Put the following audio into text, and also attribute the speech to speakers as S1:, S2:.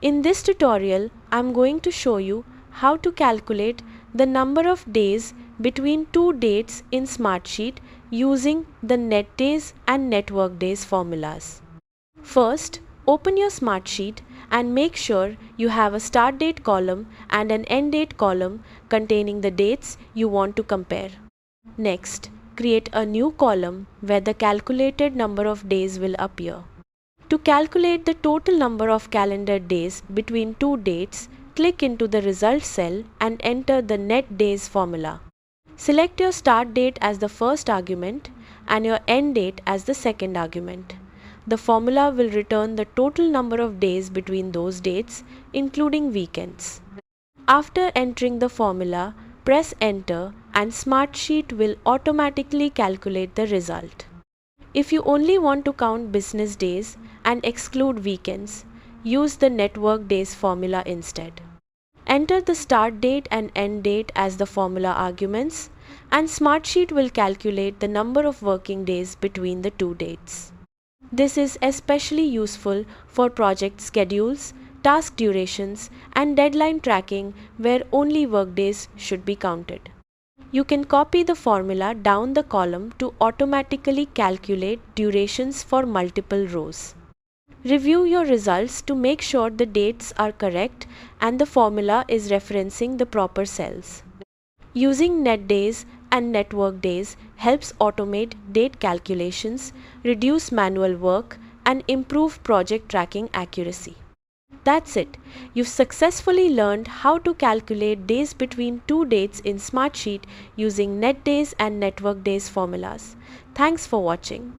S1: In this tutorial, I am going to show you how to calculate the number of days between two dates in Smartsheet using the NETDAYS and network days formulas. First, open your Smartsheet and make sure you have a start date column and an end date column containing the dates you want to compare. Next, create a new column where the calculated number of days will appear. To calculate the total number of calendar days between two dates, click into the result cell and enter the NETDAYS formula. Select your start date as the first argument and your end date as the second argument. The formula will return the total number of days between those dates, including weekends. After entering the formula, press enter and Smartsheet will automatically calculate the result. If you only want to count business days and exclude weekends, use the network days formula instead. Enter the start date and end date as the formula arguments, and Smartsheet will calculate the number of working days between the two dates. This is especially useful for project schedules, task durations, and deadline tracking where only workdays should be counted. You can copy the formula down the column to automatically calculate durations for multiple rows. Review your results to make sure the dates are correct and the formula is referencing the proper cells. Using NETDAYS and network days helps automate date calculations, reduce manual work, and improve project tracking accuracy. That's it. You've successfully learned how to calculate days between two dates in Smartsheet using NETDAYS and network days formulas. Thanks for watching.